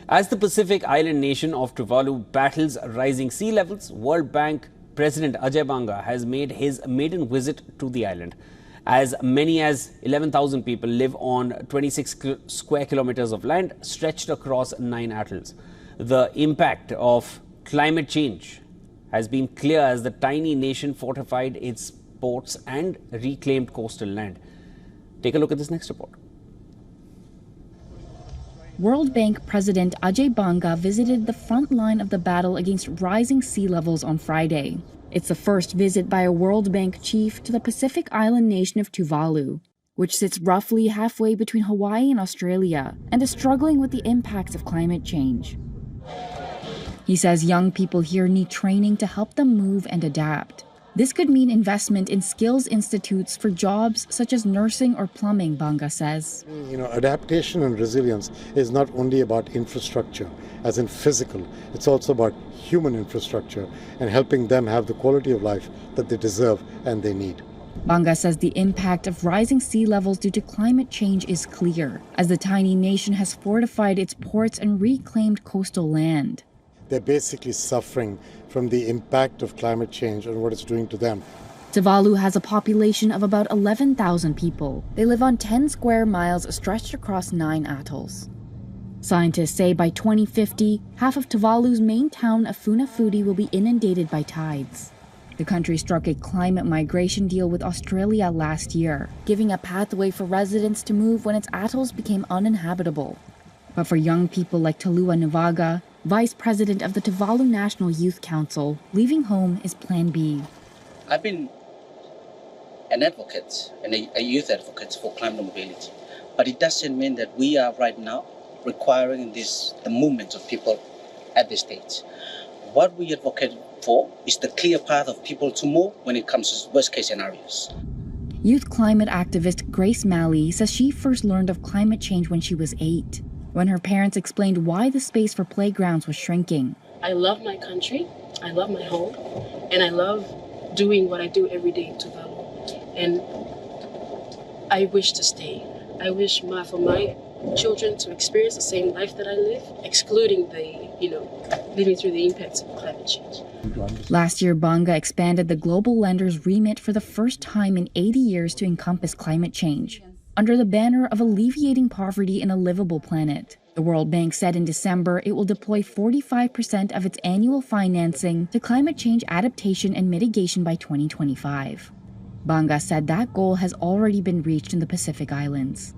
As the Pacific island nation of Tuvalu battles rising sea levels, World Bank President Ajay Banga has made his maiden visit to the island. As many as 11,000 people live on 26 square kilometers of land stretched across 9 atolls. The impact of climate change has been clear as the tiny nation fortified its ports and reclaimed coastal land. Take a look at this next report. World Bank President Ajay Banga visited the front line of the battle against rising sea levels on Friday. It's the first visit by a World Bank chief to the Pacific island nation of Tuvalu, which sits roughly halfway between Hawaii and Australia and is struggling with the impacts of climate change. He says young people here need training to help them move and adapt. This could mean investment in skills institutes for jobs such as nursing or plumbing, Banga says. Adaptation and resilience is not only about infrastructure, as in physical, it's also about human infrastructure and helping them have the quality of life that they deserve and they need. Banga says the impact of rising sea levels due to climate change is clear, as the tiny nation has fortified its ports and reclaimed coastal land. They're basically suffering from the impact of climate change and what it's doing to them. Tuvalu has a population of about 11,000 people. They live on 10 square miles stretched across 9 atolls. Scientists say by 2050, half of Tuvalu's main town of Funafuti will be inundated by tides. The country struck a climate migration deal with Australia last year, giving a pathway for residents to move when its atolls became uninhabitable. But for young people like Talua Navaga, Vice President of the Tuvalu National Youth Council, leaving home is Plan B. I've been an advocate and a youth advocate for climate mobility, but it doesn't mean that we are right now requiring the movement of people at this stage. What we advocate for is the clear path of people to move when it comes to worst case scenarios. Youth climate activist Grace Malley says she first learned of climate change when she was 8. When her parents explained why the space for playgrounds was shrinking. I love my country, I love my home, and I love doing what I do every day in Tuvalu. And I wish to stay. I wish for my children to experience the same life that I live, excluding living through the impacts of climate change. Last year, Banga expanded the global lender's remit for the first time in 80 years to encompass climate change, under the banner of alleviating poverty in a livable planet. The World Bank said in December it will deploy 45% of its annual financing to climate change adaptation and mitigation by 2025. Banga said that goal has already been reached in the Pacific Islands.